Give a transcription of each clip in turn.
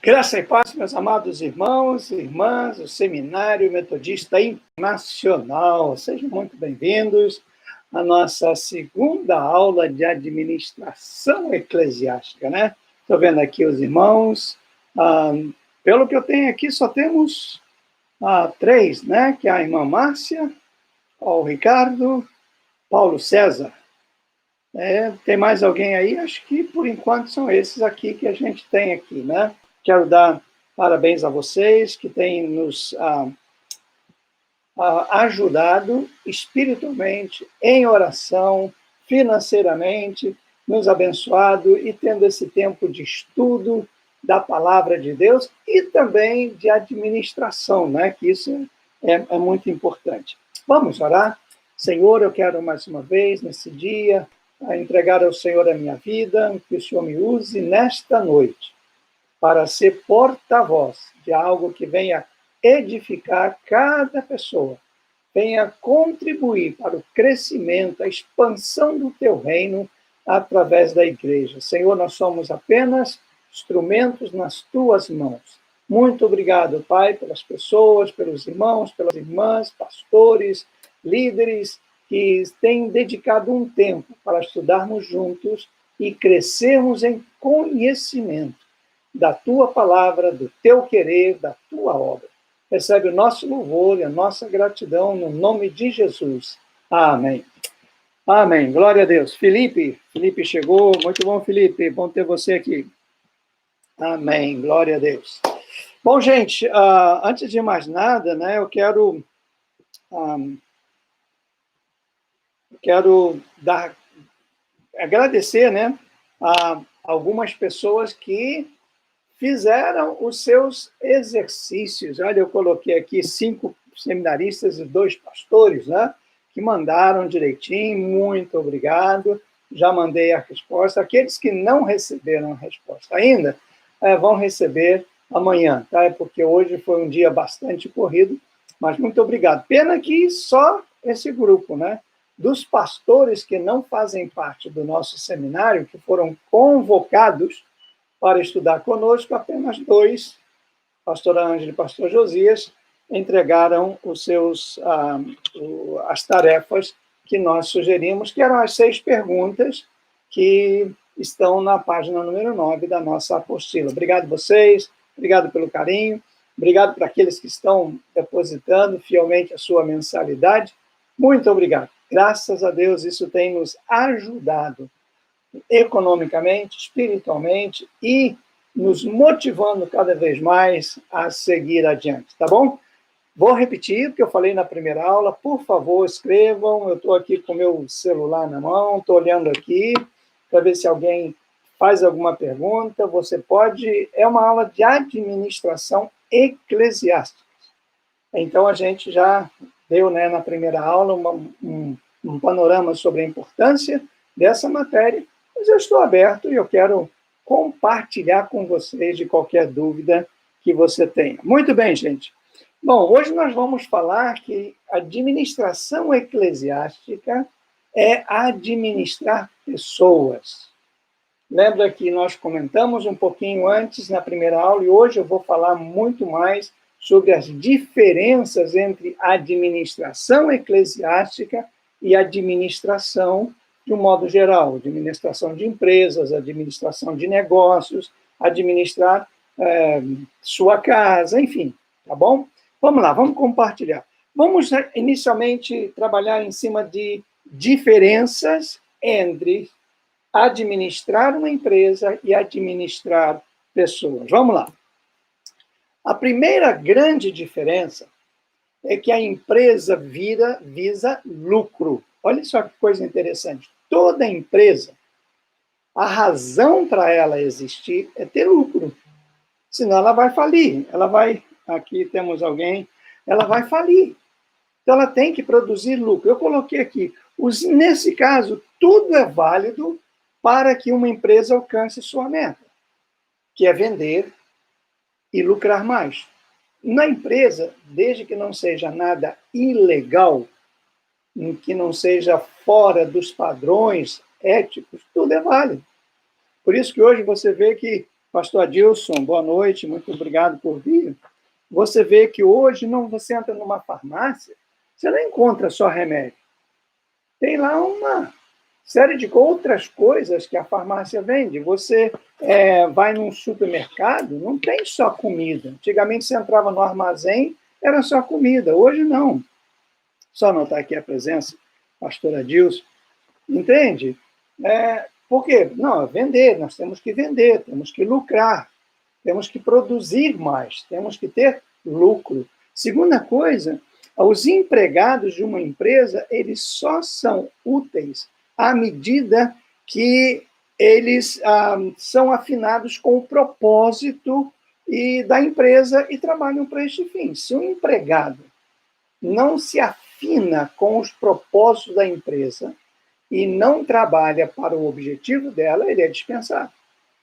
Graça e paz, meus amados irmãos e irmãs, do Seminário Metodista Internacional. Sejam muito bem-vindos à nossa segunda aula de administração eclesiástica, né? Estou vendo aqui os irmãos. Pelo que eu tenho aqui, só temos três, né? Que é a irmã Márcia, o Ricardo, Paulo César. Tem mais alguém aí? Acho que, por enquanto, são esses aqui que a gente tem aqui, né? Quero dar parabéns a vocês que têm nos ajudado espiritualmente, em oração, financeiramente, nos abençoado e tendo esse tempo de estudo da palavra de Deus e também de administração, né? Que isso é muito importante. Vamos orar? Senhor, eu quero mais uma vez, nesse dia, entregar ao Senhor a minha vida, que o Senhor me use nesta noite para ser porta-voz de algo que venha edificar cada pessoa, venha contribuir para o crescimento, a expansão do teu reino através da igreja. Senhor, nós somos apenas instrumentos nas tuas mãos. Muito obrigado, Pai, pelas pessoas, pelos irmãos, pelas irmãs, pastores, líderes que têm dedicado um tempo para estudarmos juntos e crescermos em conhecimento da tua palavra, do teu querer, da tua obra. Recebe o nosso louvor e a nossa gratidão no nome de Jesus. Amém. Amém. Glória a Deus. Felipe chegou. Muito bom, Felipe. Bom ter você aqui. Amém. Glória a Deus. Bom, gente, antes de mais nada, né, eu quero agradecer, né, a algumas pessoas que fizeram os seus exercícios. Olha, eu coloquei aqui 5 seminaristas e 2 pastores, né, que mandaram direitinho. Muito obrigado. Já mandei a resposta. Aqueles que não receberam a resposta ainda, vão receber amanhã, tá? Porque hoje foi um dia bastante corrido, mas muito obrigado. Pena que só esse grupo, né, dos pastores que não fazem parte do nosso seminário, que foram convocados para estudar conosco, apenas 2, pastor Ângelo e pastor Josias, entregaram as tarefas que nós sugerimos, que eram as 6 perguntas que estão na página número 9 da nossa apostila. Obrigado a vocês, obrigado pelo carinho, obrigado para aqueles que estão depositando fielmente a sua mensalidade. Muito obrigado. Graças a Deus, isso tem nos ajudado economicamente, espiritualmente e nos motivando cada vez mais a seguir adiante, tá bom? Vou repetir o que eu falei na primeira aula. Por favor, escrevam. Eu estou aqui com o meu celular na mão, estou olhando aqui para ver se alguém faz alguma pergunta. Você pode... É uma aula de administração eclesiástica. Então, a gente já deu, né, na primeira aula um panorama sobre a importância dessa matéria, mas eu estou aberto e eu quero compartilhar com vocês de qualquer dúvida que você tenha. Muito bem, gente. Bom, hoje nós vamos falar que administração eclesiástica é administrar pessoas. Lembra que nós comentamos um pouquinho antes na primeira aula e hoje eu vou falar muito mais sobre as diferenças entre administração eclesiástica e administração de um modo geral, administração de empresas, administração de negócios, administrar sua casa, enfim, tá bom? Vamos lá, vamos compartilhar. Vamos inicialmente trabalhar em cima de diferenças entre administrar uma empresa e administrar pessoas. Vamos lá. A primeira grande diferença é que a empresa visa lucro. Olha só que coisa interessante. Toda empresa, a razão para ela existir é ter lucro. Senão ela vai falir. Aqui temos alguém, ela vai falir. Então ela tem que produzir lucro. Eu coloquei aqui, nesse caso, tudo é válido para que uma empresa alcance sua meta, que é vender e lucrar mais. Na empresa, desde que não seja nada ilegal, que não seja fora dos padrões éticos, tudo é válido. Por isso que hoje você vê que Pastor Adilson, boa noite, muito obrigado por vir. Você vê que hoje você entra numa farmácia, você não encontra só remédio. Tem lá uma série de outras coisas que a farmácia vende. Você vai num supermercado, não tem só comida. Antigamente você entrava no armazém, era só comida. Hoje não. Só notar aqui a presença, pastora Adilson. Entende? Por quê? Não, vender, nós temos que vender, temos que lucrar, temos que produzir mais, temos que ter lucro. Segunda coisa, os empregados de uma empresa, eles só são úteis à medida que eles são afinados com o propósito da empresa e trabalham para este fim. Se um empregado não se afina com os propósitos da empresa e não trabalha para o objetivo dela, ele é dispensado,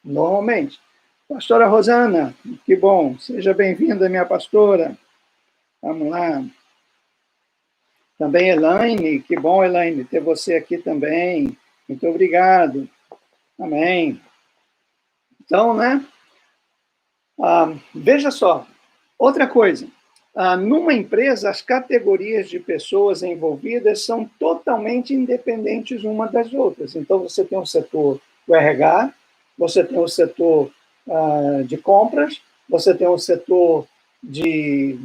normalmente. Pastora Rosana, que bom, seja bem-vinda, minha pastora. Vamos lá. Também Elaine, que bom, Elaine, ter você aqui também. Muito obrigado. Amém. Então, né? Veja só, outra coisa. Numa empresa, as categorias de pessoas envolvidas são totalmente independentes uma das outras. Então, você tem o setor do RH, você tem o setor de compras, você tem o setor de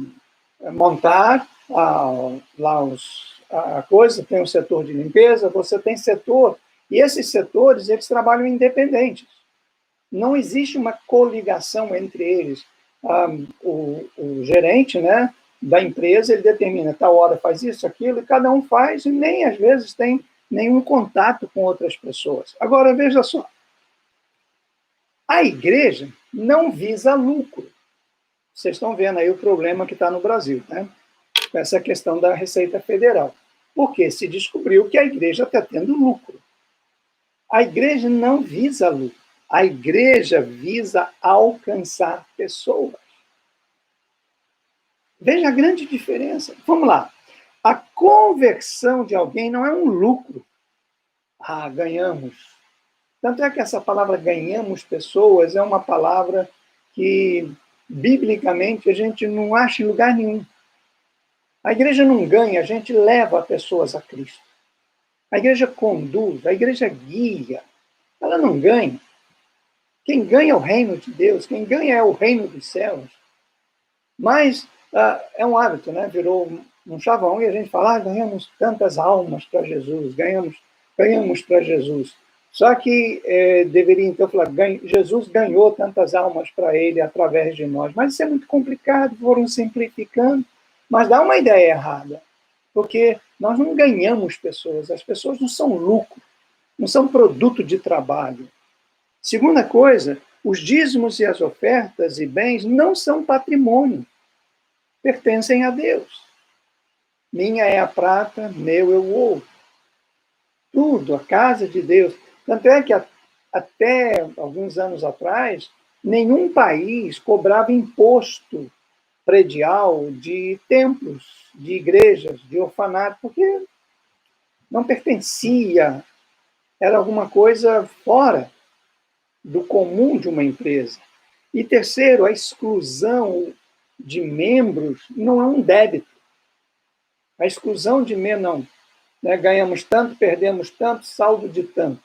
montar a coisa, tem o setor de limpeza, você tem setor, e esses setores, eles trabalham independentes. Não existe uma coligação entre eles. O gerente, né, da empresa, ele determina, tal hora faz isso, aquilo, e cada um faz, e nem às vezes tem nenhum contato com outras pessoas. Agora, veja só, a igreja não visa lucro. Vocês estão vendo aí o problema que está no Brasil, né? Com essa questão da Receita Federal. Porque se descobriu que a igreja está tendo lucro. A igreja não visa lucro. A igreja visa alcançar pessoas. Veja a grande diferença. Vamos lá. A conversão de alguém não é um lucro. Ganhamos. Tanto é que essa palavra ganhamos pessoas é uma palavra que, biblicamente, a gente não acha em lugar nenhum. A igreja não ganha, a gente leva pessoas a Cristo. A igreja conduz, a igreja guia. Ela não ganha. Quem ganha é o reino de Deus, quem ganha é o reino dos céus. Mas é um hábito, né? Virou um chavão e a gente fala, ganhamos tantas almas para Jesus, ganhamos para Jesus. Só que deveria então falar, Jesus ganhou tantas almas para ele através de nós. Mas isso é muito complicado, foram simplificando. Mas dá uma ideia errada, porque nós não ganhamos pessoas, as pessoas não são lucro, não são produto de trabalho. Segunda coisa, os dízimos e as ofertas e bens não são patrimônio, pertencem a Deus. Minha é a prata, meu é o ouro. Tudo, a casa de Deus. Tanto é que até alguns anos atrás, nenhum país cobrava imposto predial de templos, de igrejas, de orfanato, porque não pertencia, era alguma coisa fora do comum de uma empresa. E terceiro, a exclusão de membros não é um débito. A exclusão de membros, não. Né? Ganhamos tanto, perdemos tanto, saldo de tanto.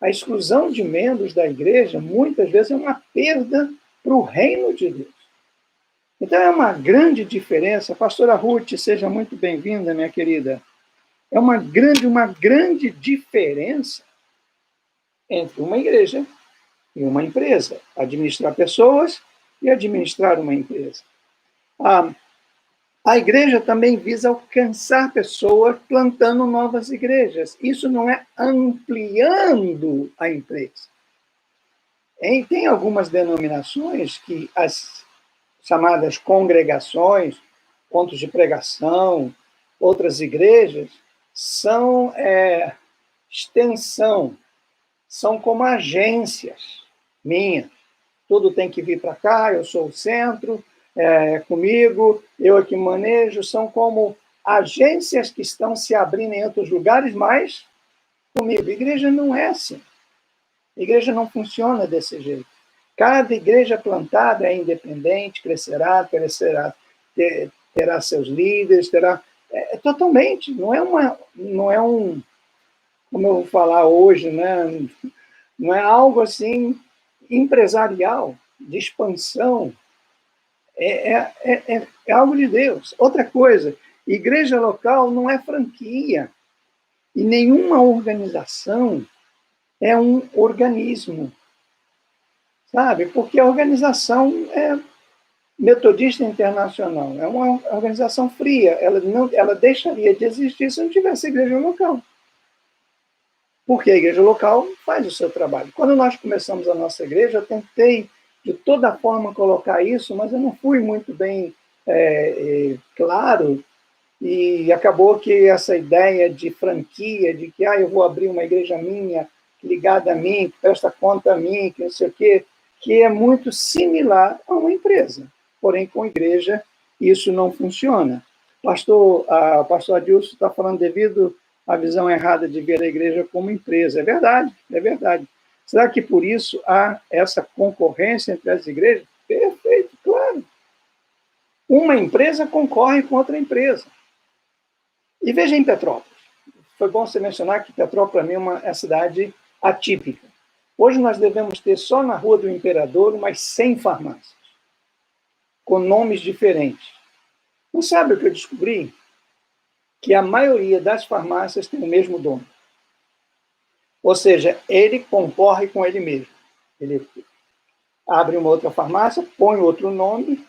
A exclusão de membros da igreja, muitas vezes, é uma perda para o reino de Deus. Então, é uma grande diferença. Pastora Ruth, seja muito bem-vinda, minha querida. É uma grande diferença entre uma igreja e uma empresa. Administrar pessoas e administrar uma empresa. A igreja também visa alcançar pessoas plantando novas igrejas. Isso não é ampliando a empresa. Tem algumas denominações que as chamadas congregações, pontos de pregação, outras igrejas, são extensão, são como agências minhas. Tudo tem que vir para cá, eu sou o centro, comigo, eu aqui manejo, são como agências que estão se abrindo em outros lugares, mas comigo. A igreja não é assim. A igreja não funciona desse jeito. Cada igreja plantada é independente, crescerá, terá seus líderes, terá... totalmente, não é um, como eu vou falar hoje, né? Não é algo assim empresarial, de expansão, é algo de Deus. Outra coisa, igreja local não é franquia, e nenhuma organização é um organismo, sabe? Porque a organização é Metodista Internacional, é uma organização fria, ela deixaria de existir se não tivesse igreja local. Porque a igreja local faz o seu trabalho. Quando nós começamos a nossa igreja, eu tentei de toda forma colocar isso, mas eu não fui muito bem claro, e acabou que essa ideia de franquia, de que eu vou abrir uma igreja minha, ligada a mim, que presta conta a mim, que não sei o quê, que é muito similar a uma empresa. Porém, com a igreja, isso não funciona. Pastor Adilson está falando devido à visão errada de ver a igreja como empresa. É verdade, é verdade. Será que por isso há essa concorrência entre as igrejas? Perfeito, claro. Uma empresa concorre com outra empresa. E veja em Petrópolis. Foi bom você mencionar que Petrópolis, para mim, é uma cidade atípica. Hoje nós devemos ter só na Rua do Imperador umas 100 farmácias, com nomes diferentes. Não sabe o que eu descobri? Que a maioria das farmácias tem o mesmo dono. Ou seja, ele concorre com ele mesmo. Ele abre uma outra farmácia, põe outro nome,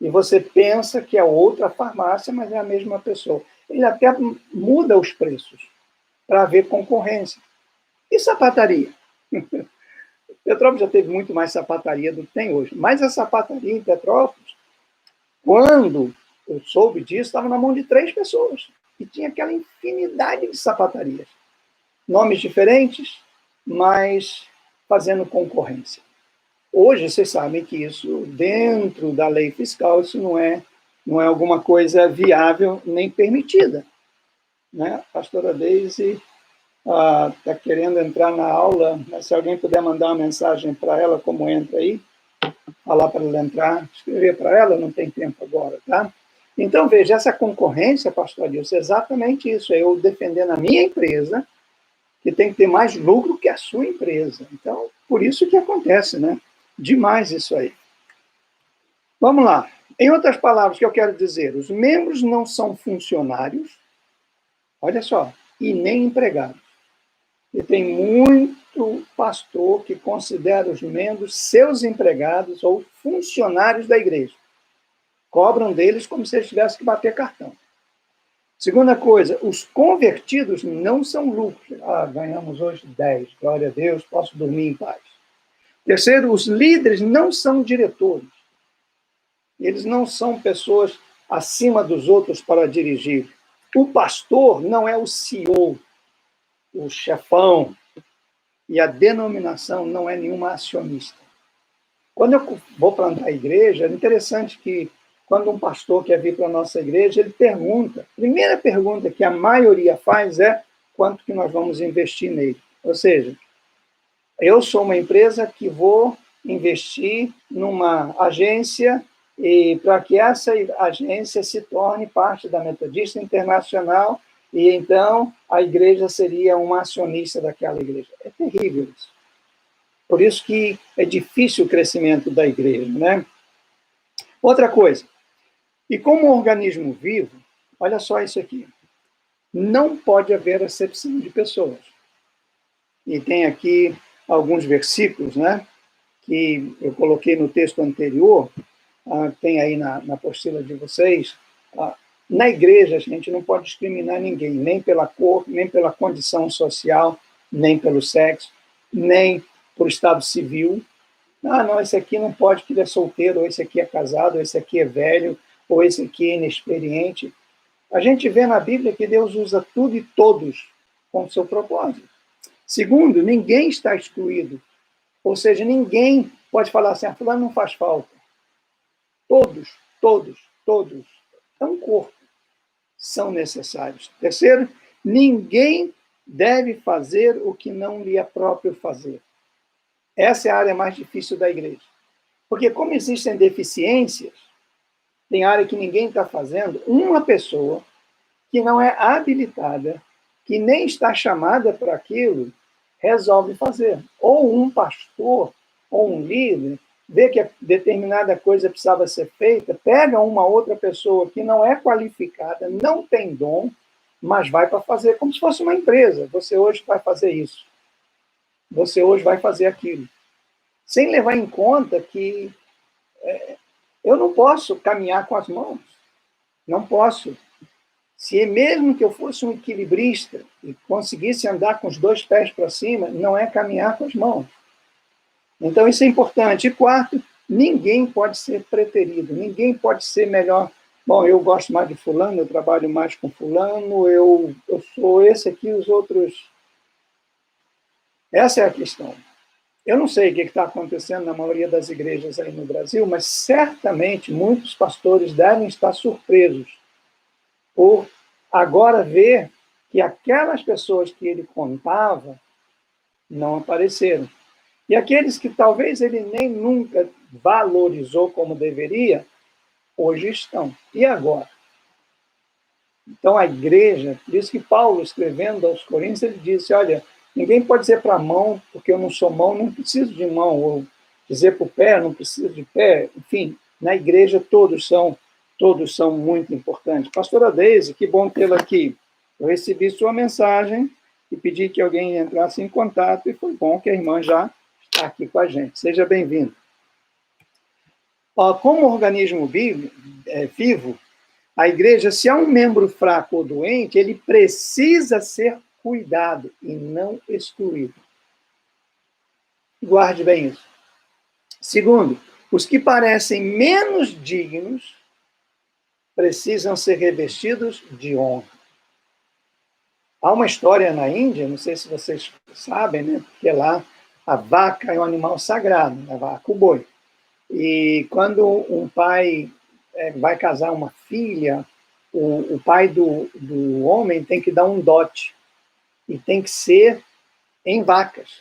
e você pensa que é outra farmácia, mas é a mesma pessoa. Ele até muda os preços para haver concorrência. E sapataria? Petrópolis já teve muito mais sapataria do que tem hoje. Mas a sapataria em Petrópolis, quando eu soube disso, estava na mão de 3 pessoas. E tinha aquela infinidade de sapatarias. Nomes diferentes, mas fazendo concorrência. Hoje, vocês sabem que isso, dentro da lei fiscal, isso não é alguma coisa viável nem permitida. Né? A pastora Deise está querendo entrar na aula, mas se alguém puder mandar uma mensagem para ela, como entra aí, falar para ela entrar, escrever para ela, não tem tempo agora, tá? Então, veja, essa concorrência, pastor Adilson, é exatamente isso, é eu defendendo a minha empresa, que tem que ter mais lucro que a sua empresa. Então, por isso que acontece, né? Demais isso aí. Vamos lá. Em outras palavras, o que eu quero dizer, os membros não são funcionários, olha só, e nem empregados. E tem muito pastor que considera os membros seus empregados ou funcionários da igreja. Cobram deles como se eles tivessem que bater cartão. Segunda coisa, os convertidos não são lucros. Ganhamos hoje 10, glória a Deus, posso dormir em paz. Terceiro, os líderes não são diretores. Eles não são pessoas acima dos outros para dirigir. O pastor não é o CEO, o chefão, e a denominação não é nenhuma acionista. Quando eu vou plantar a igreja, é interessante que quando um pastor quer vir para a nossa igreja, ele pergunta, a primeira pergunta que a maioria faz é quanto que nós vamos investir nele. Ou seja, eu sou uma empresa que vou investir numa agência e para que essa agência se torne parte da Metodista Internacional e então a igreja seria uma acionista daquela igreja. É terrível isso. Por isso que é difícil o crescimento da igreja, né? Outra coisa, e como um organismo vivo, olha só isso aqui, não pode haver acepção de pessoas. E tem aqui alguns versículos, né, que eu coloquei no texto anterior, tem aí na apostila de vocês. Na igreja, a gente não pode discriminar ninguém, nem pela cor, nem pela condição social, nem pelo sexo, nem por estado civil. Não, esse aqui não pode, porque ele é solteiro, ou esse aqui é casado, ou esse aqui é velho, ou esse aqui é inexperiente. A gente vê na Bíblia que Deus usa tudo e todos com o seu propósito. Segundo, ninguém está excluído. Ou seja, ninguém pode falar assim, fulano não faz falta. Todos, todos, todos, é um corpo, são necessários. Terceiro, ninguém deve fazer o que não lhe é próprio fazer. Essa é a área mais difícil da igreja. Porque como existem deficiências, tem área que ninguém está fazendo, uma pessoa que não é habilitada, que nem está chamada para aquilo, resolve fazer. Ou um pastor, ou um líder, vê que determinada coisa precisava ser feita, pega uma outra pessoa que não é qualificada, não tem dom, mas vai para fazer, como se fosse uma empresa. Você hoje vai fazer isso. Você hoje vai fazer aquilo. Sem levar em conta que eu não posso caminhar com as mãos. Não posso. Se mesmo que eu fosse um equilibrista e conseguisse andar com os dois pés para cima, não é caminhar com as mãos. Então, isso é importante. E quarto, ninguém pode ser preterido, ninguém pode ser melhor. Bom, eu gosto mais de fulano, eu trabalho mais com fulano, eu sou esse aqui, os outros... Essa é a questão. Eu não sei o que está acontecendo na maioria das igrejas aí no Brasil, mas certamente muitos pastores devem estar surpresos por agora ver que aquelas pessoas que ele contava não apareceram. E aqueles que talvez ele nem nunca valorizou como deveria, hoje estão. E agora? Então a igreja, por isso que Paulo, escrevendo aos Coríntios, ele disse, olha, ninguém pode dizer para a mão, porque eu não sou mão, não preciso de mão, ou dizer para o pé, não preciso de pé. Enfim, na igreja todos são muito importantes. Pastora Deise, que bom tê-la aqui. Eu recebi sua mensagem e pedi que alguém entrasse em contato, e foi bom que a irmã já está aqui com a gente. Seja bem-vindo. Como organismo vivo, a igreja, se há um membro fraco ou doente, ele precisa ser cuidado e não excluído. Guarde bem isso. Segundo, os que parecem menos dignos precisam ser revestidos de honra. Há uma história na Índia, não sei se vocês sabem, né? Porque lá a vaca é um animal sagrado, a vaca, o boi. E quando um pai vai casar uma filha, o pai do homem tem que dar um dote. E tem que ser em vacas.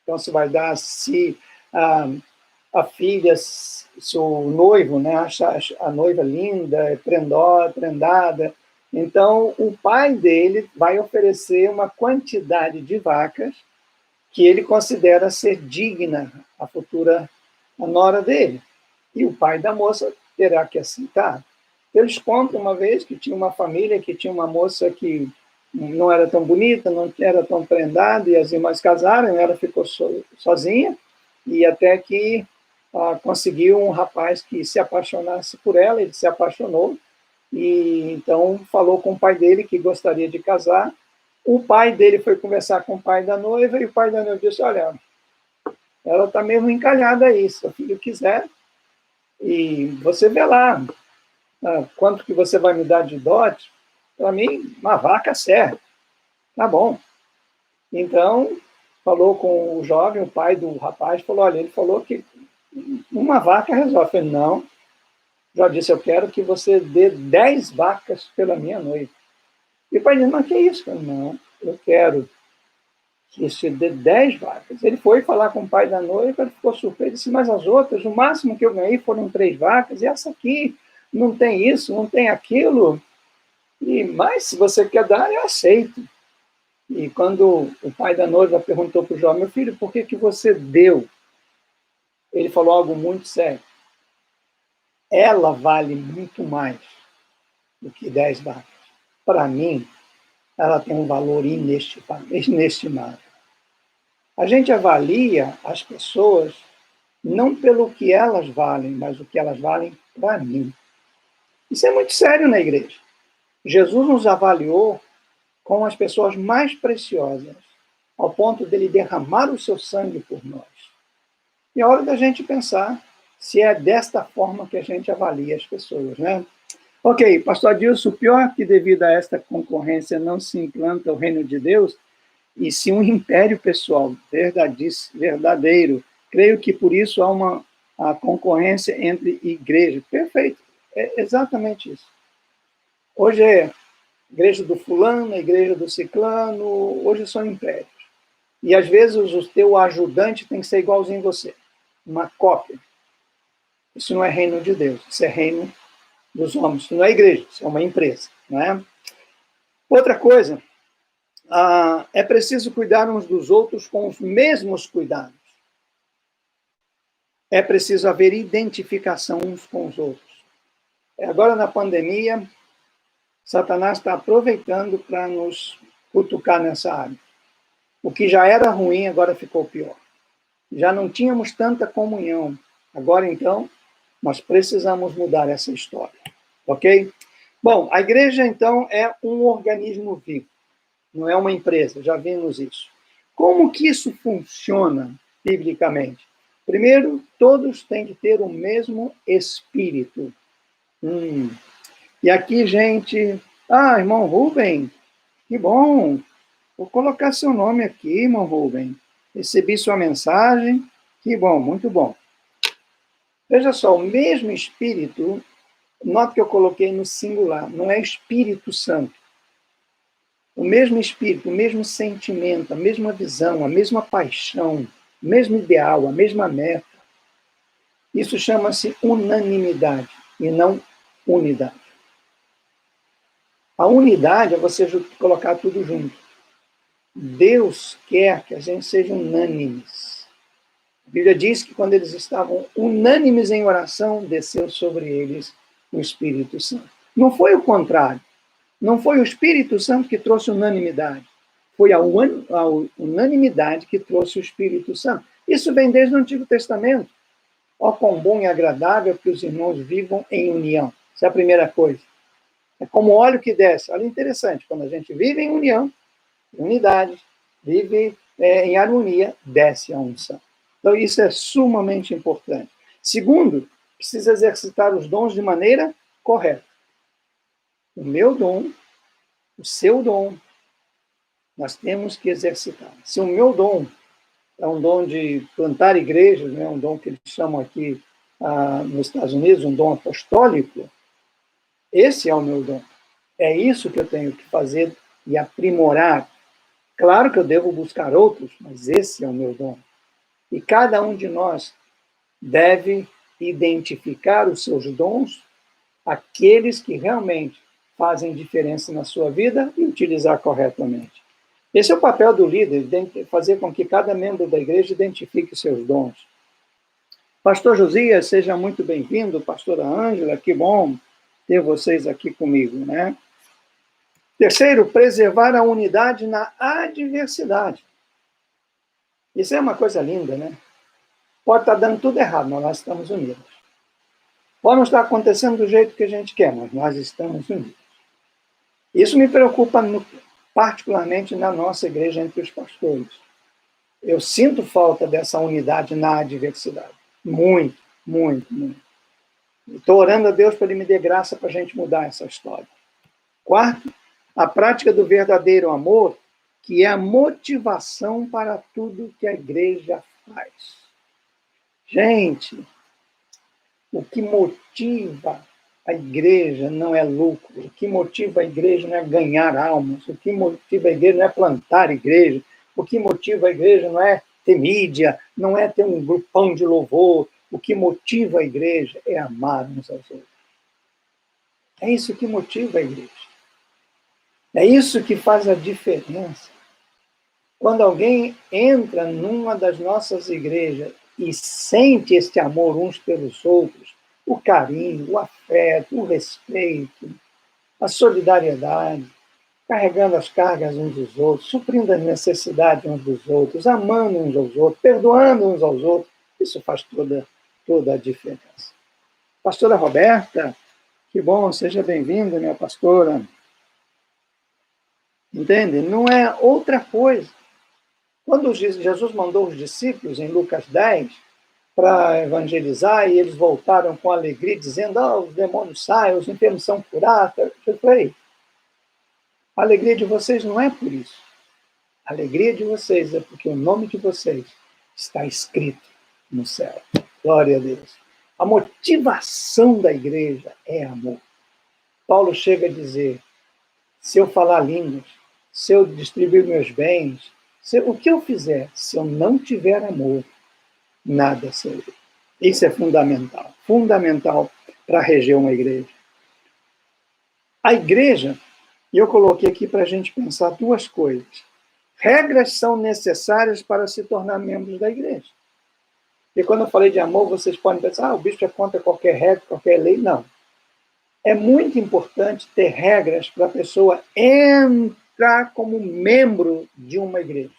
Então, você vai dar, se a filha, se o noivo, né, acha a noiva linda, prendada, então o pai dele vai oferecer uma quantidade de vacas que ele considera ser digna a futura nora dele. E o pai da moça terá que aceitar. Eles contam uma vez que tinha uma família que tinha uma moça que não era tão bonita, não era tão prendada, e as irmãs casaram, ela ficou sozinha, e até que conseguiu um rapaz que se apaixonasse por ela, ele se apaixonou, e então falou com o pai dele que gostaria de casar. O pai dele foi conversar com o pai da noiva, e o pai da noiva disse, olha, ela está mesmo encalhada aí, se o filho quiser, e você vê lá, quanto que você vai me dar de dote? Para mim, uma vaca serve. Tá bom. Então, falou com o jovem, o pai do rapaz, falou, olha, ele falou que uma vaca resolve. Eu falei, não, já disse, eu quero que você dê 10 vacas pela minha noiva. E o pai disse, mas que é isso? Eu falei, não, eu quero que você dê 10 vacas. Ele foi falar com o pai da noiva, ele ficou surpreso, disse, mas as outras, o máximo que eu ganhei foram 3 vacas, e essa aqui não tem isso, não tem aquilo. Mas se você quer dar, eu aceito. E quando o pai da noiva perguntou para o jovem, meu filho, por que você deu? Ele falou algo muito sério. Ela vale muito mais do que 10 vacas. Para mim, ela tem um valor inestimável. A gente avalia as pessoas não pelo que elas valem, mas o que elas valem para mim. Isso é muito sério na igreja. Jesus nos avaliou com as pessoas mais preciosas, ao ponto dele derramar o seu sangue por nós. E é hora da gente pensar se é desta forma que a gente avalia as pessoas, né? Ok, pastor Adilson, o pior é que devido a esta concorrência não se implanta o reino de Deus, e sim um império pessoal verdadeiro. Creio que por isso há uma concorrência entre igrejas. Perfeito, é exatamente isso. Hoje é igreja do fulano, a igreja do ciclano, hoje são impérios. E, às vezes, o teu ajudante tem que ser igualzinho a você. Uma cópia. Isso não é reino de Deus. Isso é reino dos homens. Isso não é igreja. Isso é uma empresa. Não é? Outra coisa, é preciso cuidar uns dos outros com os mesmos cuidados. É preciso haver identificação uns com os outros. Agora, na pandemia, Satanás está aproveitando para nos cutucar nessa área. O que já era ruim, agora ficou pior. Já não tínhamos tanta comunhão. Agora, então, nós precisamos mudar essa história. Ok? Bom, a igreja, então, é um organismo vivo. Não é uma empresa, já vimos isso. Como que isso funciona, biblicamente? Primeiro, todos têm que ter o mesmo espírito. E aqui, gente... irmão Rubem, que bom. Vou colocar seu nome aqui, irmão Rubem. Recebi sua mensagem. Que bom, muito bom. Veja só, o mesmo Espírito, note que eu coloquei no singular, não é Espírito Santo. O mesmo Espírito, o mesmo sentimento, a mesma visão, a mesma paixão, o mesmo ideal, a mesma meta. Isso chama-se unanimidade e não unidade. A unidade é você colocar tudo junto. Deus quer que a gente seja unânimes. A Bíblia diz que quando eles estavam unânimes em oração, desceu sobre eles o Espírito Santo. Não foi o contrário. Não foi o Espírito Santo que trouxe unanimidade. Foi a unanimidade que trouxe o Espírito Santo. Isso vem desde o Antigo Testamento. Ó, quão bom e agradável que os irmãos vivam em união. Essa é a primeira coisa. É como óleo que desce. Olha, interessante. Quando a gente vive em união, unidade, vive em harmonia, desce a unção. Então, isso é sumamente importante. Segundo, precisa exercitar os dons de maneira correta. O meu dom, o seu dom, nós temos que exercitar. Se o meu dom é um dom de plantar igrejas, né, um dom que eles chamam aqui nos Estados Unidos, um dom apostólico, esse é o meu dom. É isso que eu tenho que fazer e aprimorar. Claro que eu devo buscar outros, mas esse é o meu dom. E cada um de nós deve identificar os seus dons, aqueles que realmente fazem diferença na sua vida e utilizar corretamente. Esse é o papel do líder, fazer com que cada membro da igreja identifique os seus dons. Pastor Josias, seja muito bem-vindo. Pastora Ângela, que bom ter vocês aqui comigo, né? Terceiro, preservar a unidade na adversidade. Isso é uma coisa linda, né? Pode estar dando tudo errado, mas nós estamos unidos. Pode não estar acontecendo do jeito que a gente quer, mas nós estamos unidos. Isso me preocupa particularmente na nossa igreja entre os pastores. Eu sinto falta dessa unidade na adversidade. Muito, muito, muito. Estou orando a Deus para Ele me dê graça para a gente mudar essa história. Quarto, a prática do verdadeiro amor, que é a motivação para tudo que a igreja faz. Gente, o que motiva a igreja não é lucro, o que motiva a igreja não é ganhar almas, o que motiva a igreja não é plantar igreja, o que motiva a igreja não é ter mídia, não é ter um grupão de louvor, o que motiva a igreja é amar uns aos outros. É isso que motiva a igreja. É isso que faz a diferença. Quando alguém entra numa das nossas igrejas e sente este amor uns pelos outros, o carinho, o afeto, o respeito, a solidariedade, carregando as cargas uns dos outros, suprindo as necessidades uns dos outros, amando uns aos outros, perdoando uns aos outros, isso faz toda a diferença. Pastora Roberta, que bom, seja bem-vinda, minha pastora. Entende? Não é outra coisa. Quando Jesus mandou os discípulos, em Lucas 10, para evangelizar, e eles voltaram com alegria, dizendo, os demônios saem, os enfermos são curados. Eu falei, a alegria de vocês não é por isso. A alegria de vocês é porque o nome de vocês está escrito no céu. Glória a Deus. A motivação da igreja é amor. Paulo chega a dizer, se eu falar línguas, se eu distribuir meus bens, O que eu fizer, se eu não tiver amor, nada será. Isso é fundamental. Fundamental para reger uma igreja. A igreja, e eu coloquei aqui para a gente pensar duas coisas. Regras são necessárias para se tornar membros da igreja. E quando eu falei de amor, vocês podem pensar, o bispo é contra qualquer regra, qualquer lei. Não. É muito importante ter regras para a pessoa entrar como membro de uma igreja.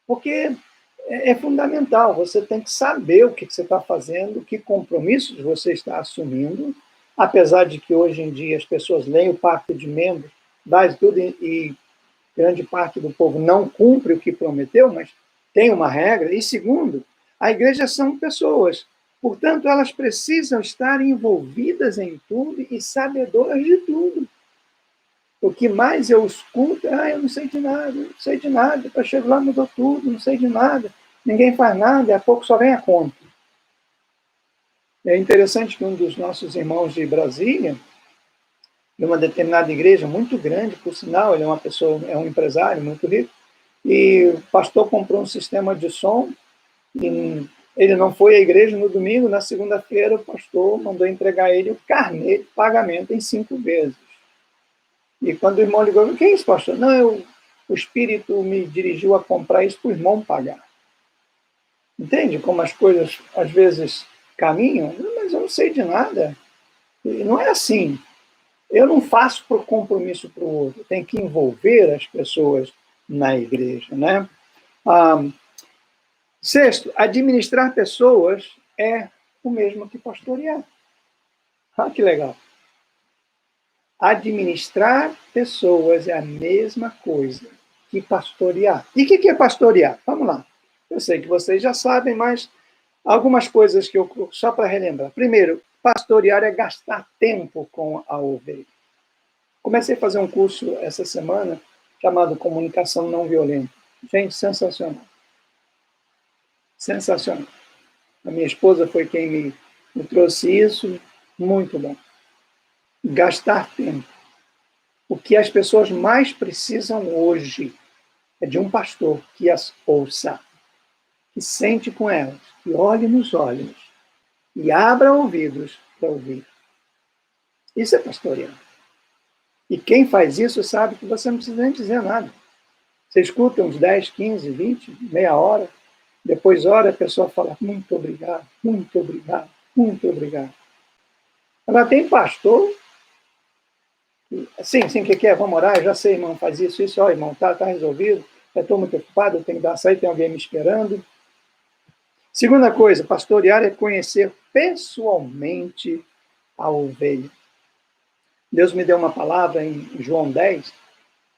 Porque é fundamental, você tem que saber o que você está fazendo, que compromissos você está assumindo, apesar de que hoje em dia as pessoas leem o pacto de membros, faz tudo e grande parte do povo não cumpre o que prometeu, mas tem uma regra. E segundo, a igreja são pessoas, portanto, elas precisam estar envolvidas em tudo e sabedoras de tudo. O que mais eu escuto é, eu não sei de nada, não sei de nada, eu chego lá, mudou tudo, não sei de nada, ninguém faz nada, e a pouco só vem a conta. É interessante que um dos nossos irmãos de Brasília, de uma determinada igreja muito grande, por sinal, ele é uma pessoa, é um empresário muito rico, e o pastor comprou um sistema de som, e ele não foi à igreja no domingo, na segunda-feira o pastor mandou entregar ele o carnê de pagamento em 5 vezes. E quando o irmão ligou, o que é isso, pastor? Não, o Espírito me dirigiu a comprar isso para o irmão pagar. Entende como as coisas, às vezes, caminham? Mas eu não sei de nada. E não é assim. Eu não faço por compromisso para o outro. Tem que envolver as pessoas na igreja, né? Sexto, administrar pessoas é o mesmo que pastorear. Que legal. Administrar pessoas é a mesma coisa que pastorear. E o que é pastorear? Vamos lá. Eu sei que vocês já sabem, mas algumas coisas que eu só para relembrar. Primeiro, pastorear é gastar tempo com a ovelha. Comecei a fazer um curso essa semana chamado Comunicação Não Violenta. Gente, sensacional. Sensacional. A minha esposa foi quem me trouxe isso. Muito bom. Gastar tempo. O que as pessoas mais precisam hoje é de um pastor que as ouça, que sente com elas, que olhe nos olhos e abra ouvidos para ouvir. Isso é pastorear. E quem faz isso sabe que você não precisa nem dizer nada. Você escuta uns 10, 15, 20, meia hora, depois ora, a pessoa fala, muito obrigado, muito obrigado, muito obrigado. Agora tem pastor, sim, o que é? Vamos orar, eu já sei, irmão, faz isso, ó, irmão, tá resolvido, eu estou muito ocupado, eu tenho que dar sair, tem alguém me esperando. Segunda coisa, pastorear é conhecer pessoalmente a ovelha. Deus me deu uma palavra em João 10,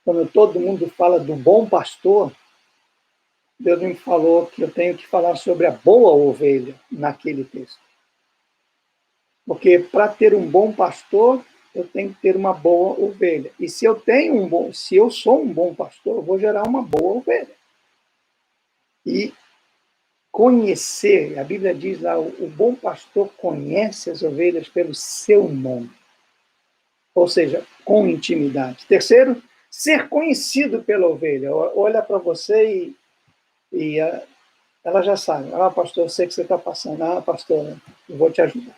quando todo mundo fala do bom pastor, Deus me falou que eu tenho que falar sobre a boa ovelha naquele texto. Porque para ter um bom pastor, eu tenho que ter uma boa ovelha. E se eu sou um bom pastor, eu vou gerar uma boa ovelha. E conhecer, a Bíblia diz lá, o bom pastor conhece as ovelhas pelo seu nome. Ou seja, com intimidade. Terceiro, ser conhecido pela ovelha. Olha para você e ela já sabe. Pastor, eu sei que você está passando. Pastor, eu vou te ajudar.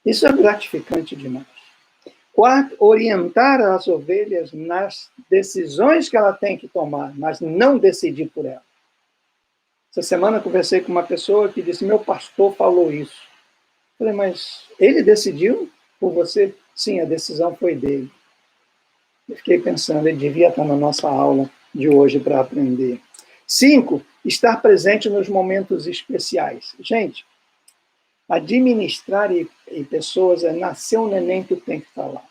Isso é gratificante demais. Quarto, orientar as ovelhas nas decisões que ela tem que tomar, mas não decidir por ela. Essa semana eu conversei com uma pessoa que disse, meu pastor falou isso. Eu falei, mas ele decidiu por você? Sim, a decisão foi dele. Eu fiquei pensando, ele devia estar na nossa aula de hoje para aprender. 5, estar presente nos momentos especiais. Gente, administrar pessoas é nascer um neném, tu tem que estar lá.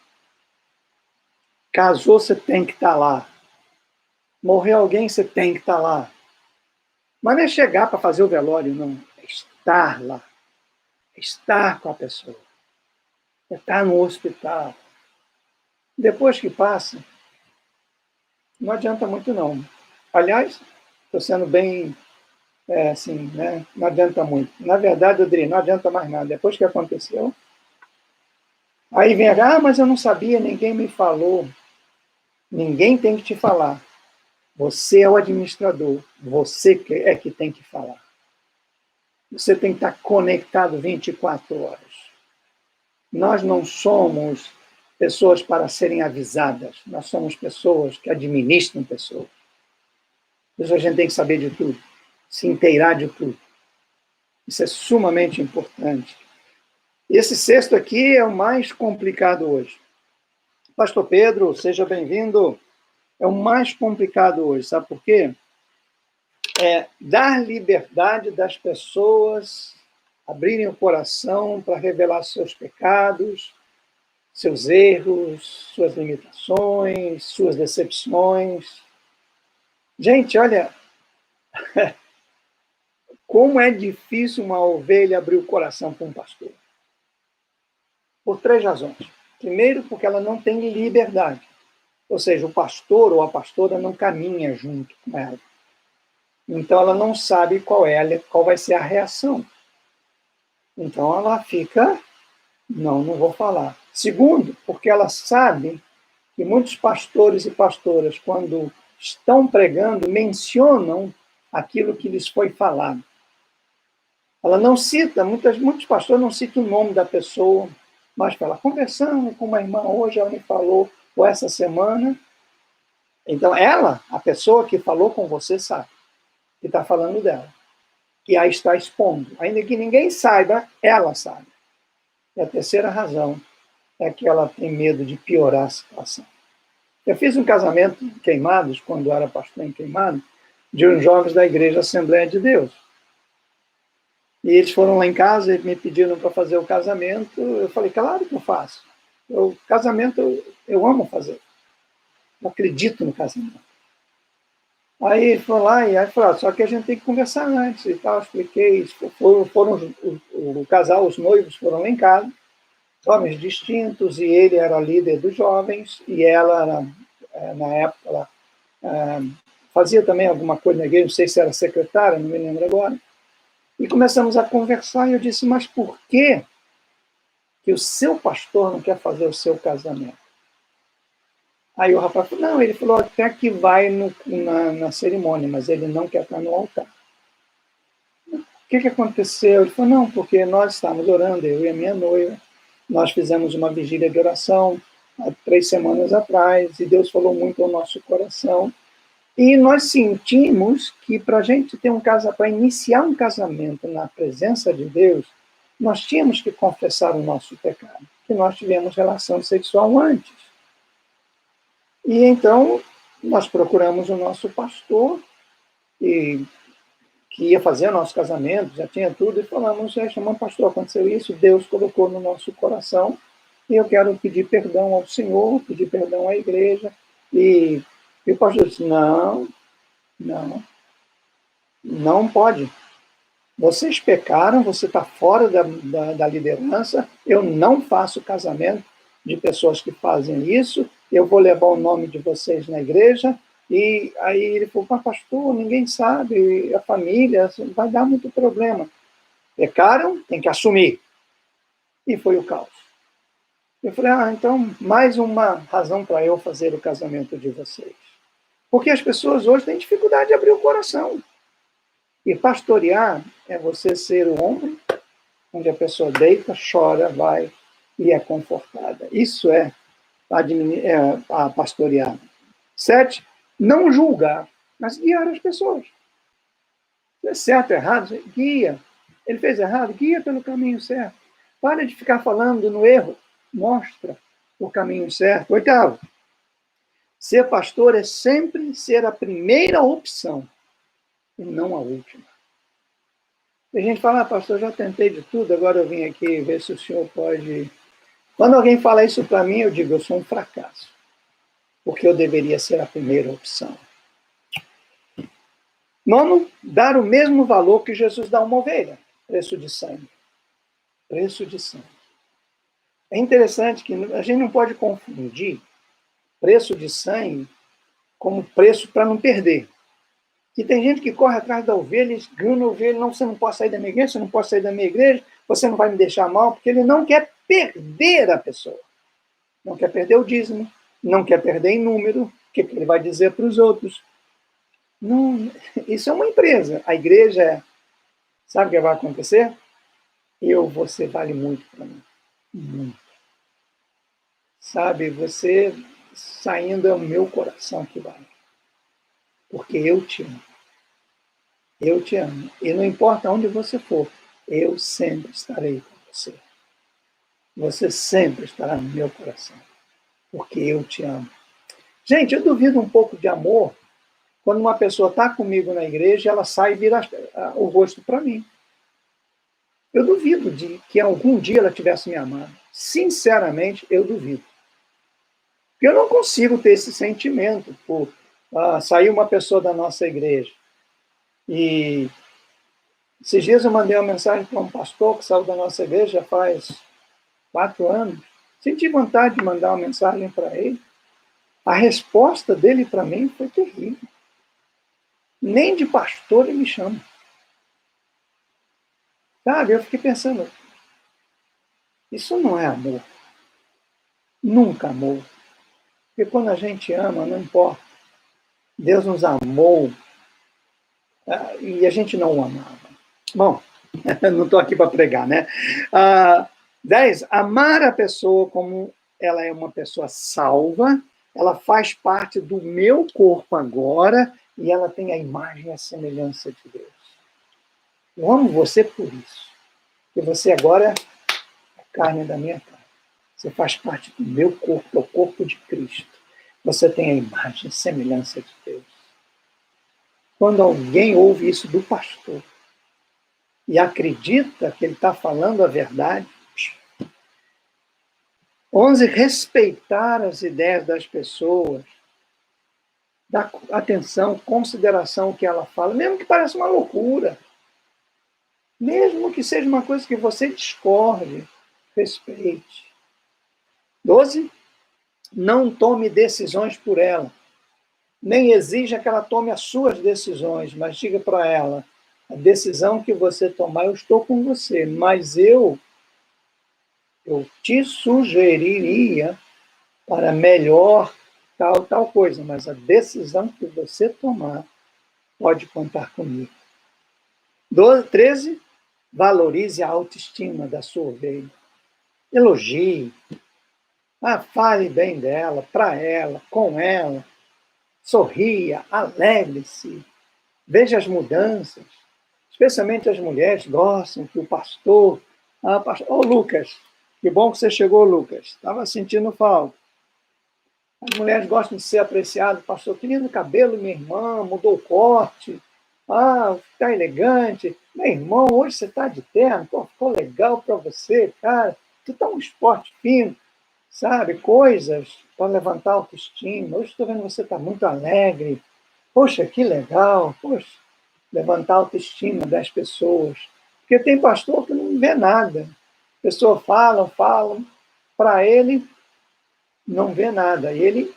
Casou, você tem que estar lá. Morreu alguém, você tem que estar lá. Mas não é chegar para fazer o velório, não. É estar lá. É estar com a pessoa. É estar no hospital. Depois que passa, não adianta muito, não. Aliás, estou sendo bem, assim, né? Não adianta muito. Na verdade, Adri, não adianta mais nada. Depois que aconteceu, aí vem, mas eu não sabia, ninguém me falou. Ninguém tem que te falar. Você é o administrador, você é que tem que falar. Você tem que estar conectado 24 horas. Nós não somos pessoas para serem avisadas, nós somos pessoas que administram pessoas. Por isso a gente tem que saber de tudo, se inteirar de tudo. Isso é sumamente importante. Esse sexto aqui é o mais complicado hoje. Pastor Pedro, seja bem-vindo. É o mais complicado hoje, sabe por quê? É dar liberdade das pessoas abrirem o coração para revelar seus pecados, seus erros, suas limitações, suas decepções. Gente, olha, como é difícil uma ovelha abrir o coração para um pastor. Por 3 razões. Primeiro, porque ela não tem liberdade. Ou seja, o pastor ou a pastora não caminha junto com ela. Então, ela não sabe qual vai ser a reação. Então, ela fica, não vou falar. Segundo, porque ela sabe que muitos pastores e pastoras, quando estão pregando, mencionam aquilo que lhes foi falado. Ela não cita, muitos pastores não citam o nome da pessoa, mas fala, conversando com uma irmã hoje, ela me falou, ou essa semana. Então, ela, a pessoa que falou com você, sabe que está falando dela, que a está expondo. Ainda que ninguém saiba, ela sabe. E a terceira razão é que ela tem medo de piorar a situação. Eu fiz um casamento em Queimados, quando eu era pastor em Queimados, de uns jovens da Igreja Assembleia de Deus. E eles foram lá em casa e me pediram para fazer o casamento. Eu falei, claro que eu faço. O casamento eu amo fazer. Eu acredito no casamento. Aí ele foi lá e aí falou, só que a gente tem que conversar antes e tal. Eu expliquei. O casal, os noivos foram lá em casa, homens distintos, e ele era líder dos jovens, e ela, na época, ela fazia também alguma coisa na igreja, não sei se era secretária, não me lembro agora. E começamos a conversar, e eu disse, mas por que o seu pastor não quer fazer o seu casamento? Aí o rapaz falou, não, ele falou, até que vai na cerimônia, mas ele não quer estar no altar. O que aconteceu? Ele falou, não, porque nós estávamos orando, eu e a minha noiva, nós fizemos uma vigília de oração há 3 semanas atrás, e Deus falou muito ao nosso coração, e nós sentimos que para a gente ter para iniciar um casamento na presença de Deus, nós tínhamos que confessar o nosso pecado, que nós tivemos relação sexual antes. E então nós procuramos o nosso pastor, que ia fazer o nosso casamento, já tinha tudo, e falamos, chamamos pastor, aconteceu isso, Deus colocou no nosso coração, e eu quero pedir perdão ao Senhor, pedir perdão à igreja, e o pastor disse, não pode. Vocês pecaram, você está fora da liderança, eu não faço casamento de pessoas que fazem isso, eu vou levar o nome de vocês na igreja, e aí ele falou, mas pastor, ninguém sabe, a família, vai dar muito problema. Pecaram, tem que assumir. E foi o caos. Eu falei, então, mais uma razão para eu fazer o casamento de vocês. Porque as pessoas hoje têm dificuldade de abrir o coração. E pastorear é você ser o ombro, onde a pessoa deita, chora, vai e é confortada. Isso é a pastorear. 7, não julgar, mas guiar as pessoas. Se é certo ou errado, guia. Ele fez errado, guia pelo caminho certo. Para de ficar falando no erro, mostra o caminho certo. 8, ser pastor é sempre ser a primeira opção e não a última. A gente fala, pastor, já tentei de tudo, agora eu vim aqui ver se o senhor pode... Quando alguém fala isso para mim, eu digo, eu sou um fracasso, porque eu deveria ser a primeira opção. 9, dar o mesmo valor que Jesus dá a uma ovelha, preço de sangue. Preço de sangue. É interessante que a gente não pode confundir preço de sangue como preço para não perder. Que tem gente que corre atrás da ovelha, esgana a ovelha, não, você não pode sair da minha igreja, você não pode sair da minha igreja, você não vai me deixar mal, porque ele não quer perder a pessoa. Não quer perder o dízimo, não quer perder em número, o que ele vai dizer para os outros? Não, isso é uma empresa. A igreja é... Sabe o que vai acontecer? Você vale muito para mim. Muito. Sabe, você saindo é o meu coração que vale. Porque eu te amo. Eu te amo. E não importa onde você for, eu sempre estarei com você. Você sempre estará no meu coração. Porque eu te amo. Gente, eu duvido um pouco de amor quando uma pessoa está comigo na igreja, ela sai e vira o rosto para mim. Eu duvido de que algum dia ela tivesse me amado. Sinceramente, eu duvido. Porque eu não consigo ter esse sentimento por sair uma pessoa da nossa igreja. E esses dias eu mandei uma mensagem para um pastor que saiu da nossa igreja já faz 4 anos. Senti vontade de mandar uma mensagem para ele. A resposta dele para mim foi terrível. Nem de pastor ele me chama. Sabe, eu fiquei pensando, isso não é amor. Nunca amor. Porque quando a gente ama, não importa. Deus nos amou e a gente não o amava. Bom, não estou aqui para pregar, né? 10. Amar a pessoa como ela é uma pessoa salva, ela faz parte do meu corpo agora e ela tem a imagem e a semelhança de Deus. Eu amo você por isso. Porque você agora é carne da minha carne. Você faz parte do meu corpo, é o corpo de Cristo. Você tem a imagem e semelhança de Deus. Quando alguém ouve isso do pastor e acredita que ele está falando a verdade, 11, respeitar as ideias das pessoas, dar atenção, consideração ao que ela fala, mesmo que pareça uma loucura, mesmo que seja uma coisa que você discorde, respeite. 12, não tome decisões por ela. Nem exija que ela tome as suas decisões, mas diga para ela, a decisão que você tomar, eu estou com você, mas eu te sugeriria para melhor tal coisa, mas a decisão que você tomar pode contar comigo. 13, valorize a autoestima da sua ovelha. Elogie. Fale bem dela, para ela, com ela. Sorria, alegre-se. Veja as mudanças. Especialmente as mulheres gostam que o pastor... Lucas, que bom que você chegou, Lucas. Estava sentindo falta. As mulheres gostam de ser apreciadas. Pastor, que lindo cabelo, minha irmã, mudou o corte. Está elegante. Meu irmão, hoje você está de terno. Pô, ficou legal para você, cara. Tu está um esporte fino, sabe? Coisas para levantar a autoestima. Hoje estou vendo você está muito alegre. Poxa, que legal. Poxa, levantar a autoestima das pessoas. Porque tem pastor que não vê nada. A pessoa fala, para ele não vê nada. E ele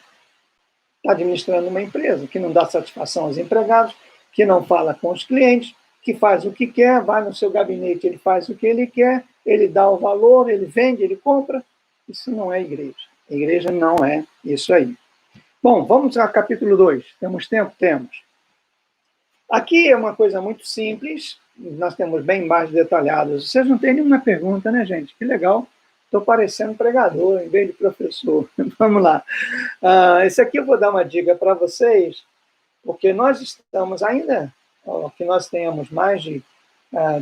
está administrando uma empresa que não dá satisfação aos empregados, que não fala com os clientes, que faz o que quer, vai no seu gabinete, ele faz o que ele quer, ele dá o valor, ele vende, ele compra. Isso não é igreja. A igreja não é isso aí. Bom, vamos ao capítulo 2. Temos tempo? Temos. Aqui é uma coisa muito simples, nós temos bem mais detalhadas. Vocês não têm nenhuma pergunta, né, gente? Que legal. Estou parecendo pregador em vez de professor. Vamos lá. Esse aqui eu vou dar uma dica para vocês, porque nós estamos ainda, que nós tenhamos mais de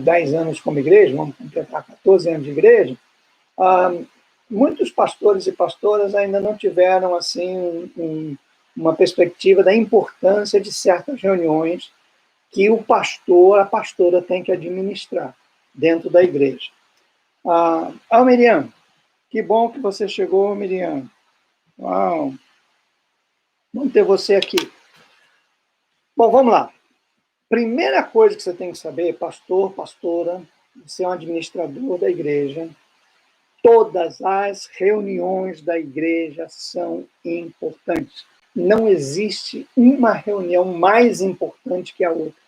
10 anos como igreja, vamos completar 14 anos de igreja, muitos pastores e pastoras ainda não tiveram assim uma perspectiva da importância de certas reuniões que o pastor, a pastora tem que administrar dentro da igreja. Miriam, que bom que você chegou, Miriam. Uau. Vamos ter você aqui. Bom, vamos lá. Primeira coisa que você tem que saber, pastor, pastora, você é um administrador da igreja, todas as reuniões da igreja são importantes. Não existe uma reunião mais importante que a outra.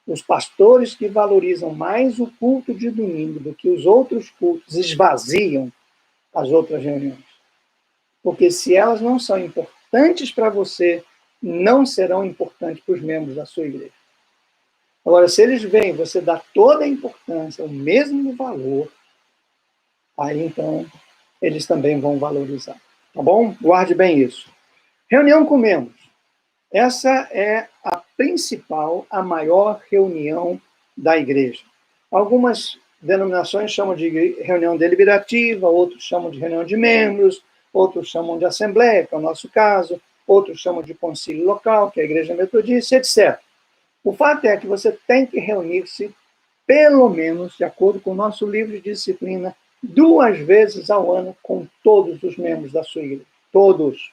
Os pastores que valorizam mais o culto de domingo do que os outros cultos esvaziam as outras reuniões. Porque se elas não são importantes para você, não serão importantes para os membros da sua igreja. Agora, se eles veem você dá toda a importância, o mesmo valor, aí então eles também vão valorizar. Tá bom? Guarde bem isso. Reunião com membros. Essa é a principal, a maior reunião da igreja. Algumas denominações chamam de reunião deliberativa, outros chamam de reunião de membros, outros chamam de assembleia, que é o nosso caso, outros chamam de concílio local, que é a igreja metodista, etc. O fato é que você tem que reunir-se, pelo menos, de acordo com o nosso livro de disciplina, 2 vezes ao ano com todos os membros da sua igreja. Todos.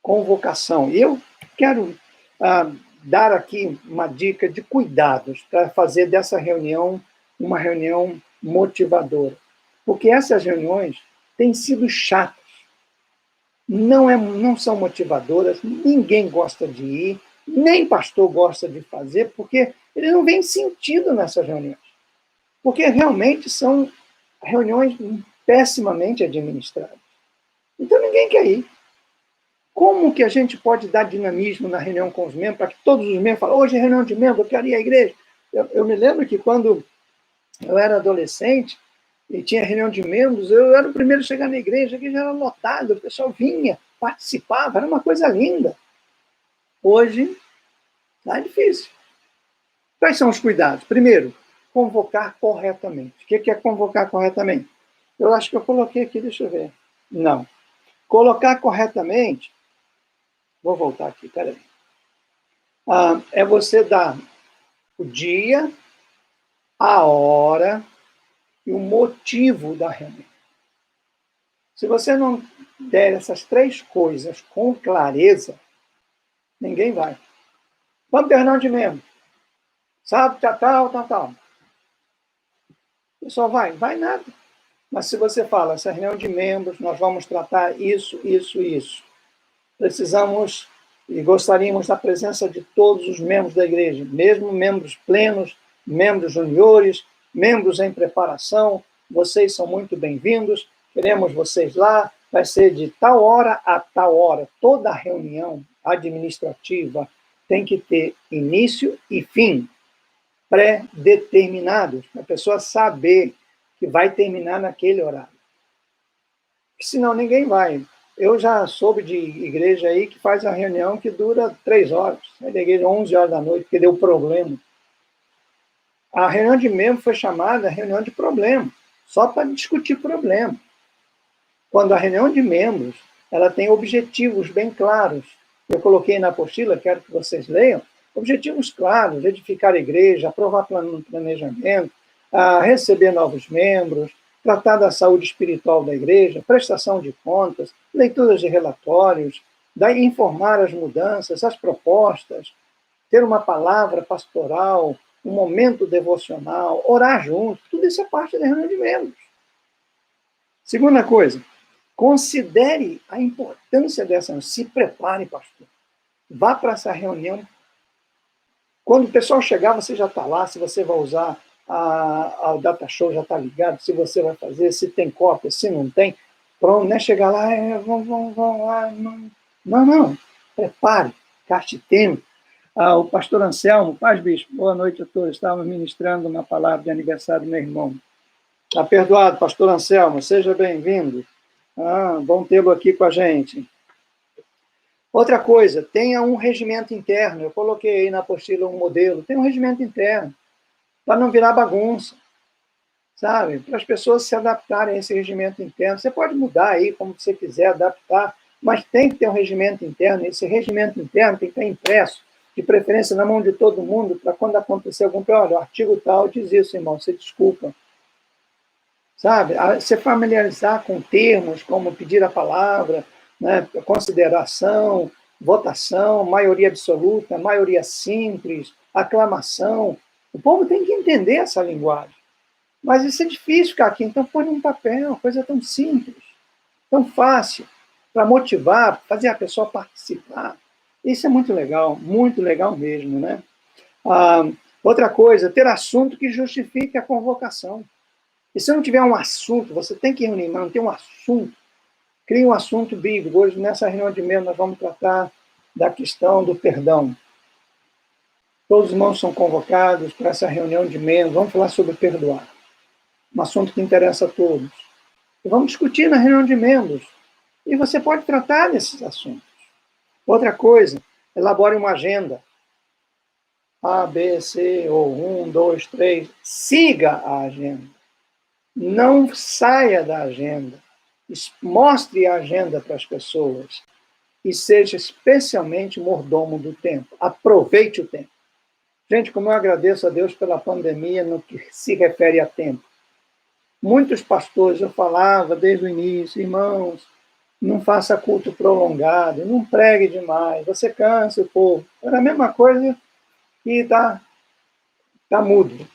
Convocação. E eu quero dar aqui uma dica de cuidados para fazer dessa reunião uma reunião motivadora. Porque essas reuniões têm sido chatas. Não são motivadoras, ninguém gosta de ir, nem pastor gosta de fazer, porque ele não vê sentido nessas reuniões. Porque realmente são reuniões pessimamente administradas. Então ninguém quer ir. Como que a gente pode dar dinamismo na reunião com os membros, para que todos os membros falem, hoje é reunião de membros, eu quero ir à igreja. Eu me lembro que quando eu era adolescente e tinha reunião de membros, eu era o primeiro a chegar na igreja, que já era lotado, o pessoal vinha, participava, era uma coisa linda. Hoje, tá difícil. Quais são os cuidados? Primeiro, convocar corretamente. O que é convocar corretamente? Eu acho que eu coloquei aqui, deixa eu ver. Não. Colocar corretamente, vou voltar aqui, peraí. É você dar o dia, a hora e o motivo da reunião. Se você não der essas 3 coisas com clareza, ninguém vai. Vamos ter reunião de membros. Sábado, tal. O pessoal vai? Vai nada. Mas se você fala, essa reunião de membros, nós vamos tratar isso. Precisamos e gostaríamos da presença de todos os membros da igreja, mesmo membros plenos, membros juniores, membros em preparação. Vocês são muito bem-vindos, queremos vocês lá. Vai ser de tal hora a tal hora. Toda reunião administrativa tem que ter início e fim pré-determinados, para a pessoa saber que vai terminar naquele horário. Senão ninguém vai. Eu já soube de igreja aí que faz uma reunião que dura 3 horas. Sai da igreja 11 horas da noite, porque deu problema. A reunião de membros foi chamada reunião de problema, só para discutir problema. Quando a reunião de membros, ela tem objetivos bem claros. Eu coloquei na apostila, quero que vocês leiam, objetivos claros, edificar a igreja, aprovar planejamento, receber novos membros, tratar da saúde espiritual da igreja, prestação de contas, leituras de relatórios, informar as mudanças, as propostas, ter uma palavra pastoral, um momento devocional, orar junto, tudo isso é parte da reunião de membros. Segunda coisa, considere a importância dessa, se prepare, pastor. Vá para essa reunião. Quando o pessoal chegar, você já está lá, se você vai usar o data show, já está ligado, se você vai fazer, se tem cópia, se não tem, pronto, né? Chegar lá, vamos lá, não, prepare, gaste tempo. O pastor Anselmo, paz, bispo, boa noite a todos, estávamos ministrando uma palavra de aniversário do meu irmão. Está perdoado, pastor Anselmo, seja bem-vindo. Bom tê-lo aqui com a gente. Outra coisa, tenha um regimento interno. Eu coloquei aí na apostila um modelo. Tem um regimento interno, para não virar bagunça, sabe? Para as pessoas se adaptarem a esse regimento interno. Você pode mudar aí como você quiser, adaptar, mas tem que ter um regimento interno. Esse regimento interno tem que estar impresso, de preferência na mão de todo mundo, para quando acontecer algum problema, o artigo tal diz isso, irmão, você desculpa. Sabe? Se familiarizar com termos como pedir a palavra, né, consideração, votação, maioria absoluta, maioria simples, aclamação. O povo tem que entender essa linguagem. Mas isso é difícil ficar aqui, então põe num papel, uma coisa tão simples, tão fácil, para motivar, fazer a pessoa participar. Isso é muito legal mesmo, né? Outra coisa, ter assunto que justifique a convocação. E se não tiver um assunto, você tem que reunir, mas não tem um assunto, crie um assunto bíblico. Hoje, nessa reunião de membros, nós vamos tratar da questão do perdão. Todos os irmãos são convocados para essa reunião de membros. Vamos falar sobre perdoar. Um assunto que interessa a todos. E vamos discutir na reunião de membros. E você pode tratar desses assuntos. Outra coisa, elabore uma agenda. A, B, C, ou 1, 2, 3. Siga a agenda. Não saia da agenda. Mostre a agenda para as pessoas. E seja especialmente mordomo do tempo. Aproveite o tempo. Gente, como eu agradeço a Deus pela pandemia no que se refere a tempo. Muitos pastores, eu falava desde o início, irmãos, não faça culto prolongado, não pregue demais, você cansa o povo. Era a mesma coisa que está mudo.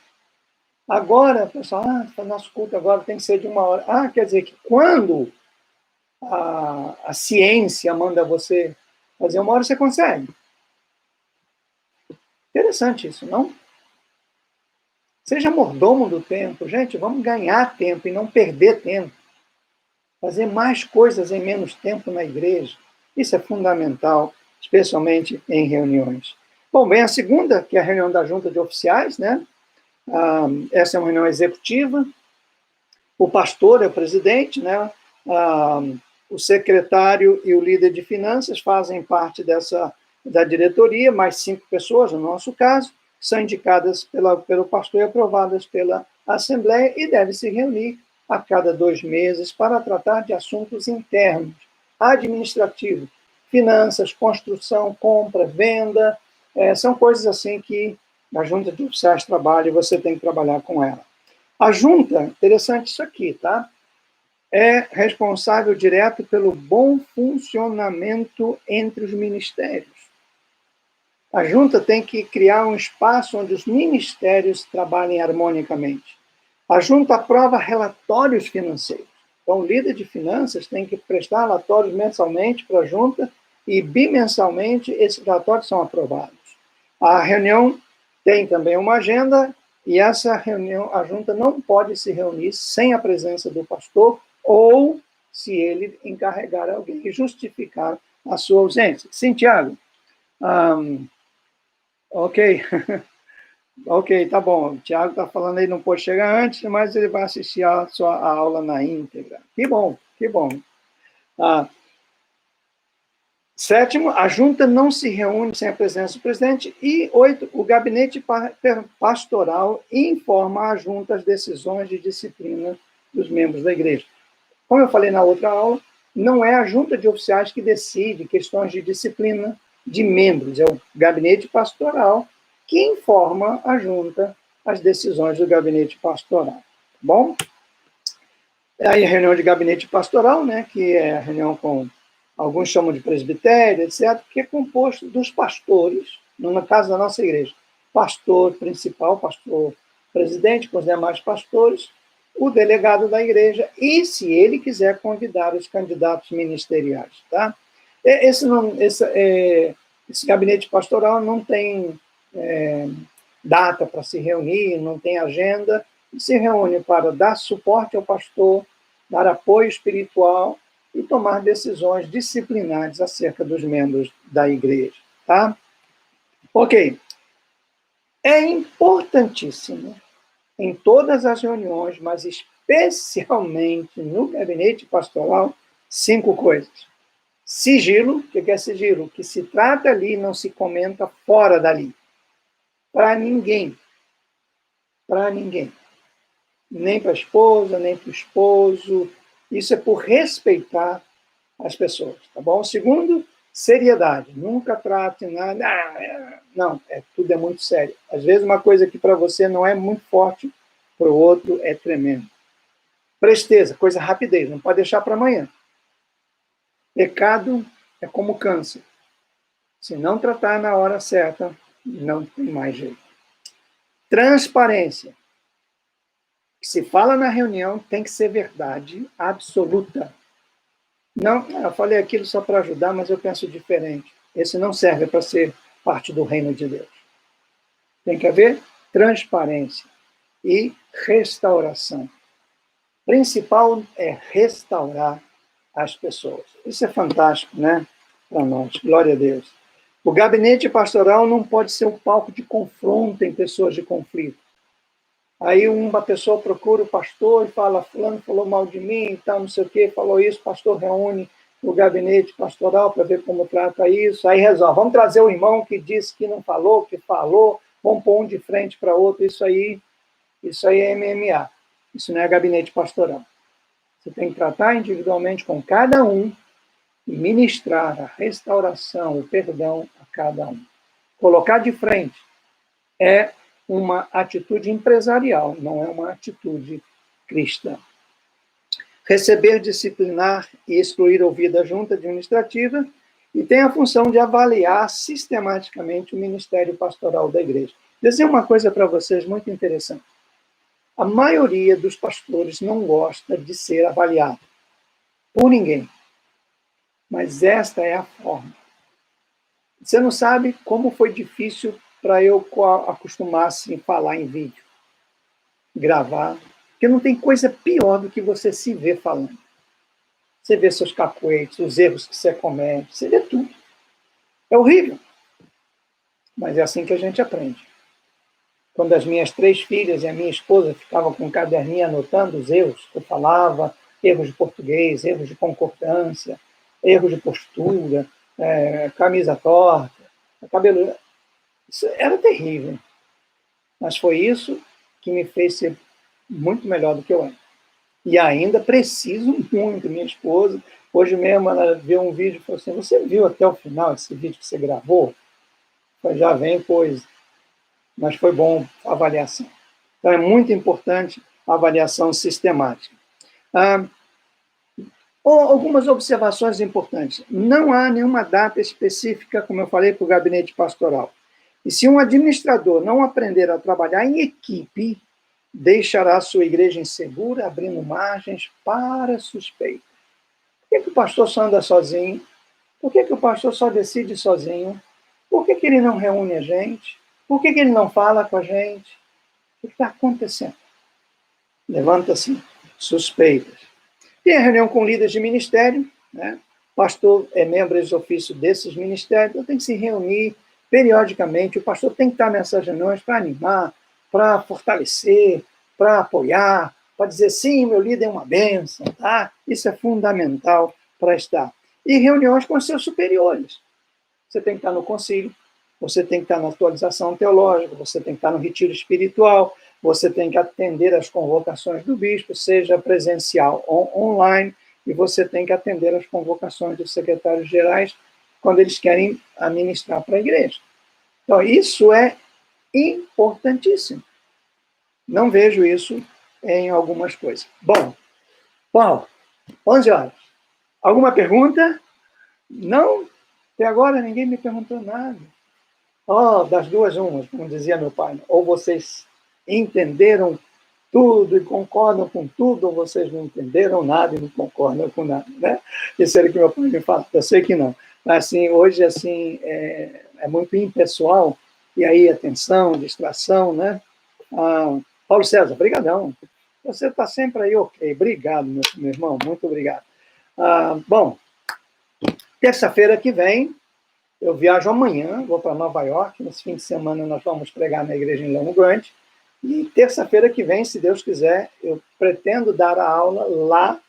Agora, pessoal, nosso culto agora tem que ser de 1 hora. Quer dizer que quando a ciência manda você fazer 1 hora, você consegue. Interessante isso, não? Seja mordomo do tempo. Gente, vamos ganhar tempo e não perder tempo. Fazer mais coisas em menos tempo na igreja. Isso é fundamental, especialmente em reuniões. Bom, vem a segunda, que é a reunião da junta de oficiais, né? Essa é uma reunião executiva. O pastor é o presidente, né? O secretário e o líder de finanças fazem parte da diretoria, mais 5 pessoas, no nosso caso, são indicadas pelo pastor e aprovadas pela Assembleia e devem se reunir a cada 2 meses para tratar de assuntos internos, administrativos, finanças, construção, compra, venda, são coisas assim que a junta de oficiais trabalha e você tem que trabalhar com ela. A junta, interessante isso aqui, tá? É responsável direto pelo bom funcionamento entre os ministérios. A junta tem que criar um espaço onde os ministérios trabalhem harmonicamente. A junta aprova relatórios financeiros. Então, o líder de finanças tem que prestar relatórios mensalmente para a junta e bimensalmente esses relatórios são aprovados. A reunião tem também uma agenda e essa reunião, a junta não pode se reunir sem a presença do pastor ou se ele encarregar alguém e justificar a sua ausência. Sim, Tiago? Ok. Ok, tá bom. O Tiago está falando aí, não pôde chegar antes, mas ele vai assistir a sua aula na íntegra. Que bom, que bom. 7º, a junta não se reúne sem a presença do presidente. E 8, o gabinete pastoral informa a junta as decisões de disciplina dos membros da igreja. Como eu falei na outra aula, não é a junta de oficiais que decide questões de disciplina de membros, é o gabinete pastoral que informa a junta as decisões do gabinete pastoral. Tá bom? Aí a reunião de gabinete pastoral, né, que é a reunião com, alguns chamam de presbitério, etc., que é composto dos pastores, no caso da nossa igreja, pastor principal, pastor presidente, com os demais pastores, o delegado da igreja e, se ele quiser, convidar os candidatos ministeriais. Tá? Esse gabinete pastoral não tem data para se reunir, não tem agenda, se reúne para dar suporte ao pastor, dar apoio espiritual e tomar decisões disciplinares acerca dos membros da igreja. Tá? Ok. É importantíssimo em todas as reuniões, mas especialmente no gabinete pastoral, 5 coisas. Sigilo, o que é sigilo? O que se trata ali não se comenta fora dali. Para ninguém. Para ninguém. Nem para a esposa, nem para o esposo. Isso é por respeitar as pessoas, tá bom? Segundo, seriedade. Nunca trate nada. Não, tudo é muito sério. Às vezes uma coisa que para você não é muito forte, para o outro é tremendo. Presteza, coisa rapidez, não pode deixar para amanhã. Pecado é como câncer. Se não tratar na hora certa, não tem mais jeito. Transparência. O que se fala na reunião tem que ser verdade absoluta. Não, eu falei aquilo só para ajudar, mas eu penso diferente. Esse não serve para ser parte do reino de Deus. Tem que haver transparência e restauração. O principal é restaurar as pessoas. Isso é fantástico, né? Para nós. Glória a Deus. O gabinete pastoral não pode ser um palco de confronto em pessoas de conflito. Aí uma pessoa procura o pastor e fala, fulano falou mal de mim e tal, não sei o quê, falou isso, o pastor reúne o gabinete pastoral para ver como trata isso, aí resolve, vamos trazer o irmão que disse que não falou, que falou, vamos pôr um de frente para outro, isso aí é MMA, isso não é gabinete pastoral. Você tem que tratar individualmente com cada um e ministrar a restauração, o perdão a cada um. Colocar de frente é uma atitude empresarial, não é uma atitude cristã. Receber, disciplinar e excluir ouvir da junta administrativa e tem a função de avaliar sistematicamente o ministério pastoral da igreja. Vou dizer uma coisa para vocês muito interessante. A maioria dos pastores não gosta de ser avaliado por ninguém. Mas esta é a forma. Você não sabe como foi difícil para eu acostumar-se a falar em vídeo, gravar, porque não tem coisa pior do que você se ver falando. Você vê seus cacoetes, os erros que você comete, você vê tudo. É horrível. Mas é assim que a gente aprende. Quando as minhas 3 filhas e a minha esposa ficavam com um caderninho anotando os erros que eu falava, erros de português, erros de concordância, erros de postura, camisa torta, cabelo... Isso era terrível. Mas foi isso que me fez ser muito melhor do que eu era. E ainda preciso muito. Minha esposa, hoje mesmo, ela viu um vídeo e falou assim, você viu até o final esse vídeo que você gravou? Falei, já vem coisa. Mas foi bom a avaliação. Então, é muito importante a avaliação sistemática. Algumas observações importantes. Não há nenhuma data específica, como eu falei, para o gabinete pastoral. E se um administrador não aprender a trabalhar em equipe, deixará sua igreja insegura, abrindo margens para suspeita. Por que o pastor só anda sozinho? Por que o pastor só decide sozinho? Por que ele não reúne a gente? Por que ele não fala com a gente? O que está acontecendo? Levanta-se suspeitas. Tem a reunião com líderes de ministério, né? O pastor é membro ex ofício desses ministérios, então tem que se reunir periodicamente. O pastor tem que estar nessas reuniões para animar, para fortalecer, para apoiar, para dizer, sim, meu líder é uma bênção, tá? Isso é fundamental para estar. E reuniões com seus superiores. Você tem que estar no concílio, você tem que estar na atualização teológica, você tem que estar no retiro espiritual, você tem que atender às convocações do bispo, seja presencial ou online, e você tem que atender às convocações dos secretários gerais quando eles querem administrar para a igreja. Então, isso é importantíssimo. Não vejo isso em algumas coisas. Bom, Paulo, 11 horas. Alguma pergunta? Não? Até agora ninguém me perguntou nada. Das duas umas, como dizia meu pai. Ou vocês entenderam tudo e concordam com tudo, ou vocês não entenderam nada e não concordam com nada, né? Isso era o que meu pai me fala. Eu sei que não. Mas, assim, hoje, assim, é muito impessoal, e aí atenção, distração, né? Paulo César, brigadão. Você está sempre aí, ok. Obrigado, meu irmão, muito obrigado. Bom, terça-feira que vem, eu viajo amanhã, vou para Nova York, nesse fim de semana nós vamos pregar na igreja em Long Branch, e terça-feira que vem, se Deus quiser, eu pretendo dar a aula lá.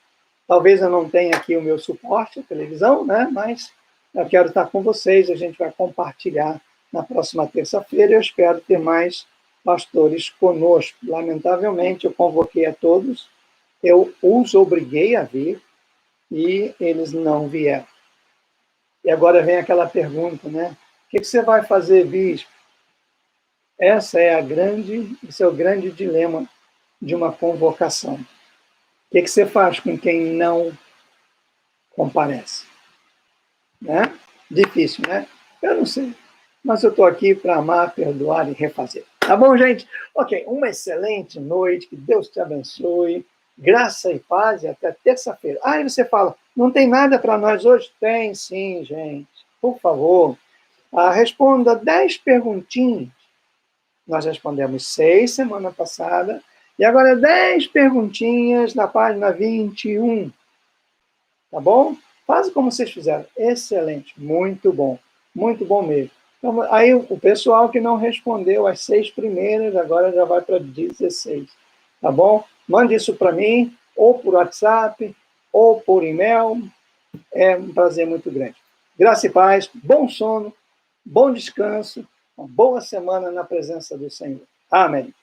Talvez eu não tenha aqui o meu suporte, a televisão, né? Mas eu quero estar com vocês, a gente vai compartilhar na próxima terça-feira, eu espero ter mais pastores conosco. Lamentavelmente, eu convoquei a todos, eu os obriguei a vir, e eles não vieram. E agora vem aquela pergunta, né? O que você vai fazer, bispo? Esse é o grande dilema de uma convocação. O que você faz com quem não comparece? Né? Difícil, né? Eu não sei. Mas eu estou aqui para amar, perdoar e refazer. Tá bom, gente? Ok, uma excelente noite, que Deus te abençoe, graça e paz, e até terça-feira. E você fala, não tem nada para nós hoje? Tem sim, gente. Por favor, responda 10 perguntinhas. Nós respondemos 6 semana passada, e agora 10 perguntinhas na página 21. Tá bom? Faz como vocês fizeram. Excelente, muito bom. muito bom mesmo. Então, aí o pessoal que não respondeu as 6 primeiras, agora já vai para 16, tá bom? Mande isso para mim, ou por WhatsApp, ou por e-mail, é um prazer muito grande. Graça e paz, bom sono, bom descanso, uma boa semana na presença do Senhor. Amém.